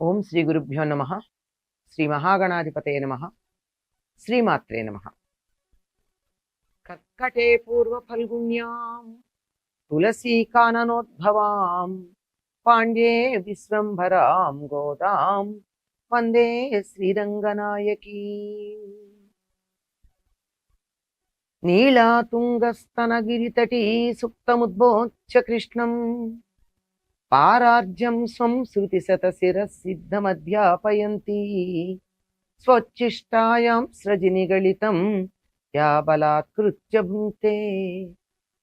ఓం శ్రీ గురుభ్యో నమ. శ్రీ మహాగణాధిపతయ నమ. శ్రీమాత్రే నమ. కర్కటే పూర్వ ఫల్గుణ్యాం తులసీ కాననోద్భవాం పాండ్యే విశ్వంభరాం గోదాం వందే శ్రీరంగనాయకీ. నీళాతుంగస్తనగిరితటీ సుప్తముద్బోధ్య కృష్ణం పారార్జ్యం స్వం శృతిశతశిరసిద్ధమధ్యాపయంతి స్వచ్ఛిష్టాయాం స్రజినిగళితం యా బలాత్కృత్య భుంక్తే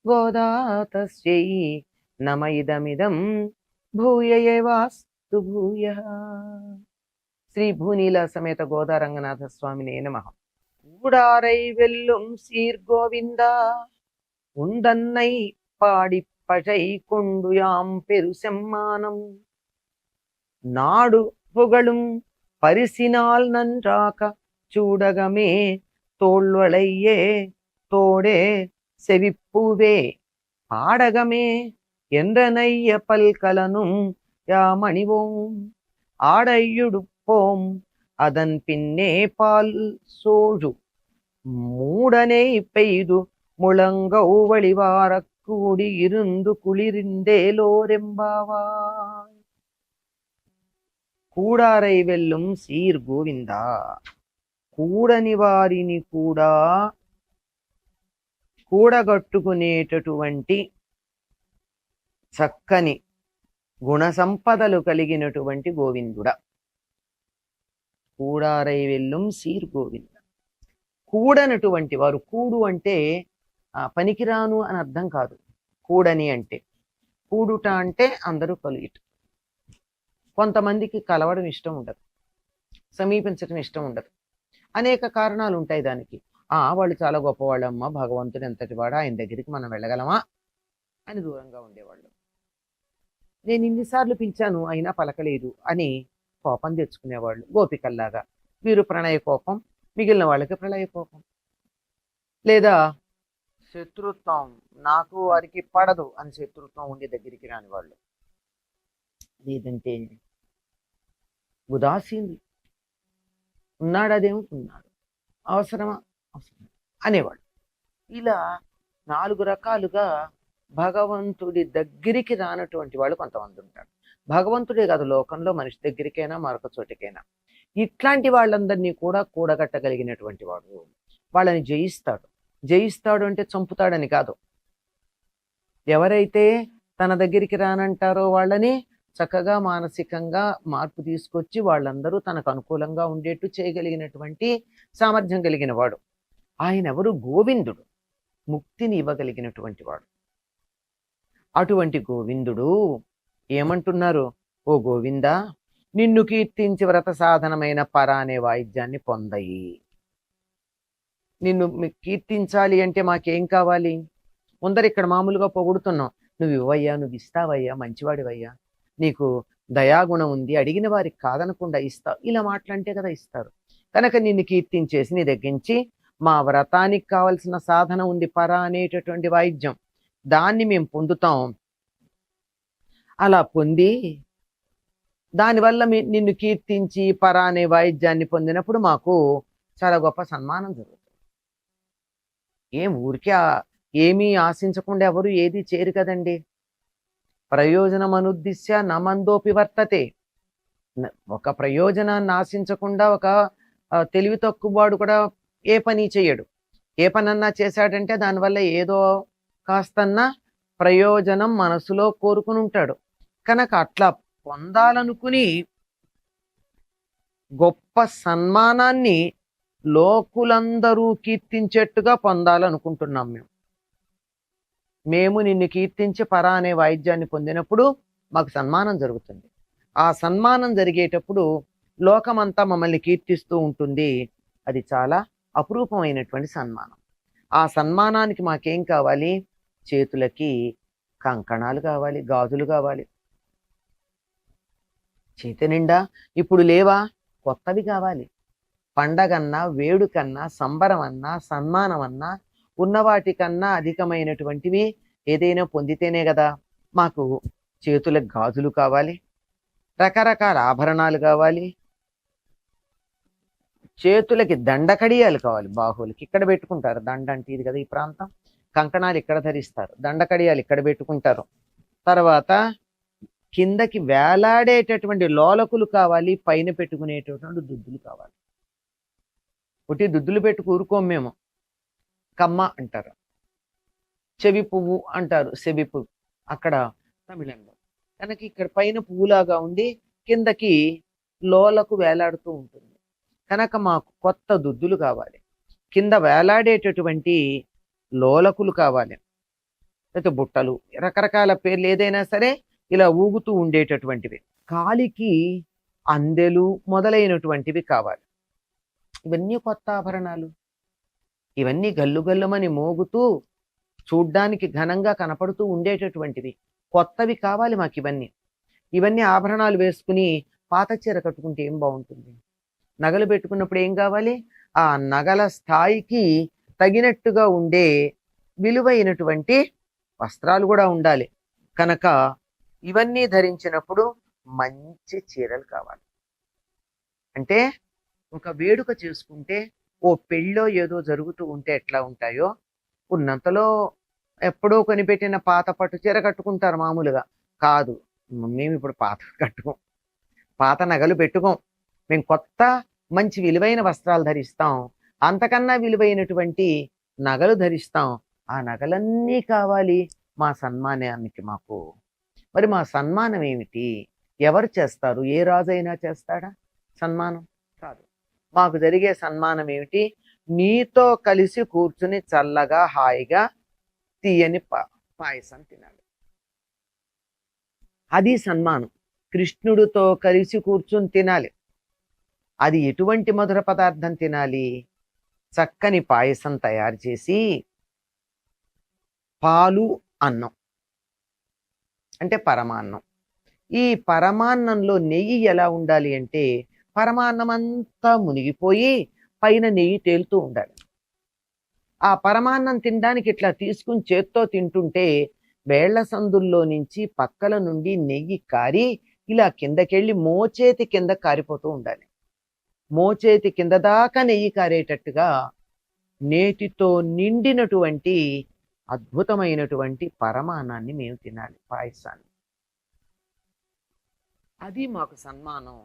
గోదా తస్యై నమ ఇదమిదం భూయ ఏవాస్తు భూయః. శ్రీ భూనీల సమేత గోదా రంగనాథ స్వామినే నమః. ஊடாரை வெல்லும் சீர்கோவிந்தா உந்தன்னை பாடிப்பழை கொண்டு யாம் பெரு செம்மானம் நாடு புகழும் பரிசினால் நன்றாக சூடகமே தோள்வளையே தோடே செவிப்பூவே பாடகமே என்றனைய பல்கலனும் யாமணிவோம் ஆடையுடுப்போம் அதன் பின்னே பால் சோழு மூடனை பெய்து முழங்கௌ வழிவார கூடி இருந்து குளிர்ந்தேலோரெம்பாவாய். కూడారై వెల్లుం సీర్ గోవిందా. కూడని వారిని కూడా కూడగట్టుకునేటటువంటి చక్కని గుణ సంపదలు కలిగినటువంటి గోవిందుడ. కూడారై వెల్లుం సీర్ గోవింద. కూడనటువంటి వారు, కూడు అంటే పనికిరాను అని అర్థం కాదు. కూడని అంటే, కూడుట అంటే అందరూ కలుగుట. కొంతమందికి కలవడం ఇష్టం ఉండదు, సమీపించడం ఇష్టం ఉండదు, అనేక కారణాలు ఉంటాయి దానికి. వాళ్ళు చాలా గొప్పవాళ్ళమ్మా, భగవంతుడు ఎంతటి వాడు, ఆయన దగ్గరికి మనం వెళ్ళగలమా అని దూరంగా ఉండేవాళ్ళు. నేను ఇన్నిసార్లు పిలిచాను అయినా పలకలేదు అని కోపం తెచ్చుకునేవాళ్ళు గోపికల్లాగా. వీరు ప్రణయ కోపం, మిగిలిన వాళ్ళకి ప్రళయ కోపం. లేదా శత్రుత్వం, నాకు వారికి పడదు అని శత్రుత్వం ఉండి దగ్గరికి రాని వాళ్ళు. లేదంటే ఉదాసీనులు, ఉన్నాడు అదేమో ఉన్నాడు, అవసరమా అవసరం అనేవాళ్ళు. ఇలా 4 రకాలుగా భగవంతుడి దగ్గరికి రానటువంటి వాళ్ళు కొంతమంది ఉంటారు. భగవంతుడే కాదు, లోకంలో మనిషి దగ్గరికైనా మరొక చోటికైనా ఇట్లాంటి వాళ్ళందరినీ కూడా కూడగట్టగలిగినటువంటి వాడు. వాళ్ళని జయిస్తాడు. జయిస్తాడు అంటే చంపుతాడని కాదు. ఎవరైతే తన దగ్గరికి రానంటారో వాళ్ళని చక్కగా మానసికంగా మార్పు తీసుకొచ్చి వాళ్ళందరూ తనకు అనుకూలంగా ఉండేట్టు చేయగలిగినటువంటి సామర్థ్యం కలిగిన వాడు. ఆయన ఎవరు? గోవిందుడు, ముక్తిని ఇవ్వగలిగినటువంటి వాడు. అటువంటి గోవిందుడు ఏమంటున్నారు? ఓ గోవిందా, నిన్ను కీర్తించి వ్రత సాధనమైన పర అనే వాయిద్యాన్ని పొందయి. నిన్ను కీర్తించాలి అంటే మాకేం కావాలి? ముందర ఇక్కడ మామూలుగా పొగుడుతున్నాం, నువ్వు ఇవ్వయ్యా, నువ్వు ఇస్తావయ్యా, మంచివాడివయ్యా, నీకు దయాగుణం ఉంది, అడిగిన వారికి కాదనకుండా ఇస్తావు, ఇలా మాటలంటే కదా ఇస్తారు. కనుక నిన్ను కీర్తించేసి నీ దగ్గరించి మా వ్రతానికి కావలసిన సాధన ఉంది, పర అనేటటువంటి వాయిద్యం, దాన్ని మేము పొందుతాం. అలా పొంది దానివల్ల నిన్ను కీర్తించి పర అనే వాయిద్యాన్ని పొందినప్పుడు మాకు చాలా గొప్ప సన్మానం జరుగుతుంది. ఊరికే ఏమీ ఆశించకుండా ఎవరు ఏది చేయరు కదండి. ప్రయోజనం అనుద్దిశ్య నమందోపి వర్తతే. ఒక ప్రయోజనాన్ని ఆశించకుండా ఒక తెలివి తక్కువ వాడు కూడా ఏ పని చేయడు. ఏ పనన్నా చేశాడంటే దానివల్ల ఏదో కాస్తన్నా ప్రయోజనం మనసులో కోరుకుని ఉంటాడు. కనుక అట్లా పొందాలనుకుని గొప్ప సన్మానాన్ని లోకులందరూ కీర్తించేట్టుగా పొందాలనుకుంటున్నాం. మేము నిన్ను కీర్తించి పర అనే వాయిద్యాన్ని పొందినప్పుడు మాకు సన్మానం జరుగుతుంది. ఆ సన్మానం జరిగేటప్పుడు లోకమంతా మమ్మల్ని కీర్తిస్తూ ఉంటుంది. అది చాలా అపురూపమైనటువంటి సన్మానం. ఆ సన్మానానికి మాకేం కావాలి? చేతులకి కంకణాలు కావాలి, గాజులు కావాలి. చేతి నిండా ఇప్పుడు లేవా, కొత్తవి కావాలి. పండగన్నా, వేడుకన్నా, సంబరం అన్నా, సన్మానం అన్నా ఉన్నవాటికన్నా అధికమైనటువంటివి ఏదైనా పొందితేనే కదా మాకు చేతులకు గాజులు కావాలి, రకరకాల ఆభరణాలు కావాలి, చేతులకి దండకడియాలు కావాలి, బాహువులకి ఇక్కడ పెట్టుకుంటారు, దండ అంటే ఇది కదా ఈ ప్రాంతం, కంకణాలు ఇక్కడ ధరిస్తారు, దండకడియాలు ఇక్కడ పెట్టుకుంటారు. తర్వాత కిందకి వేలాడేటటువంటి లోలకులు కావాలి, పైన పెట్టుకునేటటువంటి దుద్దులు కావాలి. ఒకటి దుద్దులు పెట్టుకు ఊరుకోం మేము, కమ్మ అంటారు, చెవి పువ్వు అంటారు, చెవి పువ్వు అక్కడ తమిళంలో. కనుక ఇక్కడ పైన పువ్వులాగా ఉండి కిందకి లోలకు వేలాడుతూ ఉంటుంది. కనుక మాకు కొత్త దుద్దులు కావాలి, కింద వేలాడేటటువంటి లోలకులు కావాలి, లేకపోతే బుట్టలు, రకరకాల పేర్లు ఏదైనా సరే ఇలా ఊగుతూ ఉండేటటువంటివి, కాలికి అందెలు మొదలైనటువంటివి కావాలి. ఇవన్నీ కొత్త ఆభరణాలు, ఇవన్నీ గల్లు గల్లుమని మోగుతూ చూడ్డానికి ఘనంగా కనపడుతూ ఉండేటటువంటివి, కొత్తవి కావాలి మాకు ఇవన్నీ. ఇవన్నీ ఆభరణాలు వేసుకుని పాత చీర కట్టుకుంటే ఏం బాగుంటుంది? నగలు పెట్టుకున్నప్పుడు ఏం కావాలి? ఆ నగల స్థాయికి తగినట్టుగా ఉండే విలువైనటువంటి వస్త్రాలు కూడా ఉండాలి. కనుక ఇవన్నీ ధరించినప్పుడు మంచి చీరలు కావాలి. అంటే ఒక వేడుక చేసుకుంటే, ఓ పెళ్ళో ఏదో జరుగుతూ ఉంటే ఎట్లా ఉంటాయో, ఉన్నంతలో ఎప్పుడో కొనిపెట్టిన పాత పట్టు చీర కట్టుకుంటారు మామూలుగా. కాదు, మేము ఇప్పుడు పాత కట్టుకోం, పాత నగలు పెట్టుకోం, మేము కొత్త మంచి విలువైన వస్త్రాలు ధరిస్తాం, అంతకన్నా విలువైనటువంటి నగలు ధరిస్తాం. ఆ నగలన్నీ కావాలి మా సన్మానానికి మాకు. మరి మా సన్మానం ఏమిటి? ఎవరు చేస్తారు? ఏ రాజైనా చేస్తాడా సన్మానం? కాదు. మాకు జరిగే సన్మానం ఏమిటి? నీతో కలిసి కూర్చుని చల్లగా హాయిగా తీయని పాయసం తినాలి, అది సన్మానం. కృష్ణుడితో కలిసి కూర్చుని తినాలి. అది ఎటువంటి మధుర పదార్థం తినాలి? చక్కని పాయసం తయారు చేసి, పాలు అన్నం అంటే పరమాన్నం. ఈ పరమాన్నంలో నెయ్యి ఎలా ఉండాలి అంటే, పరమాన్నం అంతా మునిగిపోయి పైన నెయ్యి తేలుతూ ఉండాలి. ఆ పరమాన్నం తినడానికి ఇట్లా తీసుకుని చేత్తో తింటుంటే వేళ్ల సందుల్లో నుంచి పక్కల నుండి నెయ్యి కారి ఇలా కిందకెళ్ళి మోచేతి కింద కారిపోతూ ఉండాలి. మోచేతి కింద దాకా నెయ్యి కారేటట్టుగా నేతితో నిండినటువంటి అద్భుతమైనటువంటి పరమాన్నాన్ని మేము తినాలి, పాయసాన్ని. అది మాకు సన్మానం.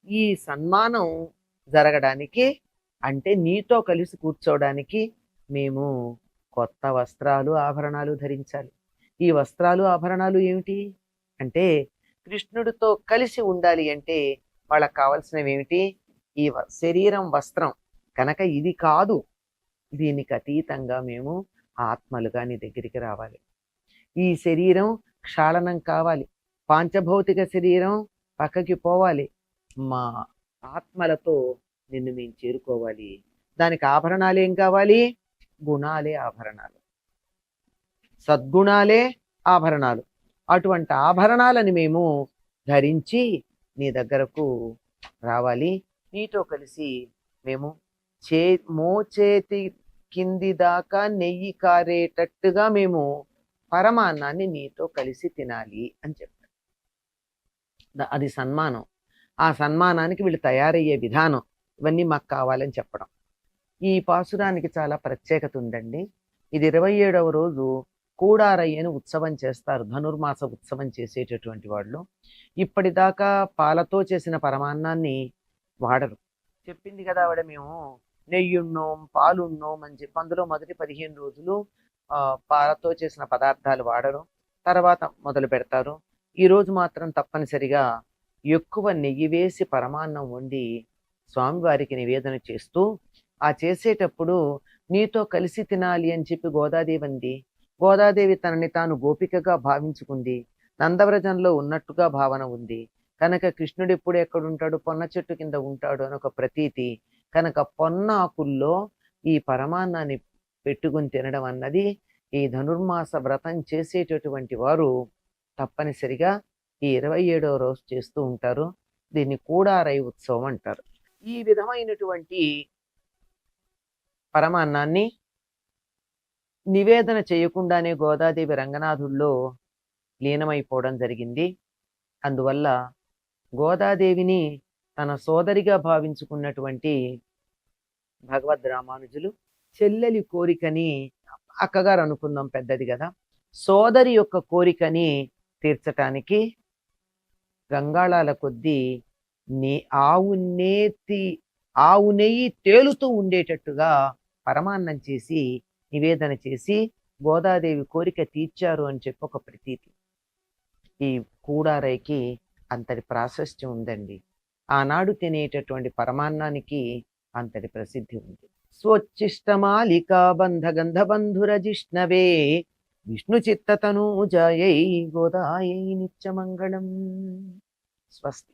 ఈ సన్మానం జరగడానికి అంటే నీతో కలిసి కూర్చోవడానికి మేము కొత్త వస్త్రాలు ఆభరణాలు ధరించాలి. ఈ వస్త్రాలు ఆభరణాలు ఏమిటి అంటే, కృష్ణుడితో కలిసి ఉండాలి అంటే వాళ్ళకి కావలసినవి ఏమిటి? ఈ శరీరం వస్త్రం కనుక ఇది కాదు, దీనికి అతీతంగా మేము ఆత్మలుగా నీ దగ్గరికి రావాలి. ఈ శరీరం క్షాళనం కావాలి, పాంచభౌతిక శరీరం పక్కకి పోవాలి, మా ఆత్మలతో నిన్ను మేము చేరుకోవాలి. దానికి ఆభరణాలు ఏం కావాలి? గుణాలే ఆభరణాలు, సద్గుణాలే ఆభరణాలు. అటువంటి ఆభరణాలని మేము ధరించి నీ దగ్గరకు రావాలి. నీతో కలిసి మేము మోచేతి కింది దాకా నెయ్యి కారేటట్టుగా మేము పరమాన్నాన్ని నీతో కలిసి తినాలి అని చెప్పారు. అది సన్మానం. ఆ సన్మానానికి వీళ్ళు తయారయ్యే విధానం ఇవన్నీ మాకు కావాలని చెప్పడం. ఈ పాసురానికి చాలా ప్రత్యేకత ఉందండి. ఇది 27వ రోజు కూడారయ్యని ఉత్సవం చేస్తారు, ధనుర్మాస ఉత్సవం చేసేటటువంటి వాళ్ళు. ఇప్పటిదాకా పాలతో చేసిన పరమాన్నాన్ని వాడరు. చెప్పింది కదా ఆవిడ, మేము నెయ్యున్నోం పాలున్నోం అని చెప్పి అందులో మొదటి 15 రోజులు పాలతో చేసిన పదార్థాలు వాడరు, తర్వాత మొదలు పెడతారు. ఈరోజు మాత్రం తప్పనిసరిగా ఎక్కువ నెయ్యి వేసి పరమాన్నం వండి స్వామివారికి నివేదన చేస్తూ, ఆ చేసేటప్పుడు నీతో కలిసి తినాలి అని చెప్పి గోదాదేవి అంది. గోదాదేవి తనని తాను గోపికగా భావించుకుంది, నందవ్రజంలో ఉన్నట్టుగా భావన ఉంది. కనుక కృష్ణుడు ఎప్పుడు ఎక్కడుంటాడు? పొన్న చెట్టు కింద ఉంటాడు అని ఒక ప్రతీతి. కనుక పొన్నాకుల్లో ఈ పరమాన్నాన్ని పెట్టుకుని తినడం అన్నది ఈ ధనుర్మాస వ్రతం చేసేటటువంటి వారు తప్పనిసరిగా ఈ 27వ రోజు చేస్తూ ఉంటారు. దీన్ని కూడారై ఉత్సవం అంటారు. ఈ విధమైనటువంటి పరమాన్నాన్ని నివేదన చేయకుండానే గోదాదేవి రంగనాథుల్లో లీనమైపోవడం జరిగింది. అందువల్ల గోదాదేవిని తన సోదరిగా భావించుకున్నటువంటి భగవద్ రామానుజులు చెల్లెలి కోరికని, అక్కగారు అనుకుందాం పెద్దది కదా, సోదరి యొక్క కోరికని తీర్చటానికి గంగాళాల కొద్దీ నే ఆవు నేతి ఆవు నెయ్యి తేలుతూ ఉండేటట్టుగా పరమాన్నం చేసి నివేదన చేసి గోదాదేవి కోరిక తీర్చారు అని చెప్పి ఒక ప్రతీతి. ఈ కూడారైకి అంతటి ప్రాశస్త్యం ఉందండి. ఆనాడు తినేటటువంటి పరమాన్నానికి అంతటి ప్రసిద్ధి ఉంది. స్వచ్చిష్టమాలికా బంధ గంధబంధుర జిష్ణవే విష్ణు చిత్తతనూజాయై గోదాయై నిత్యమంగళం. స్వస్తి.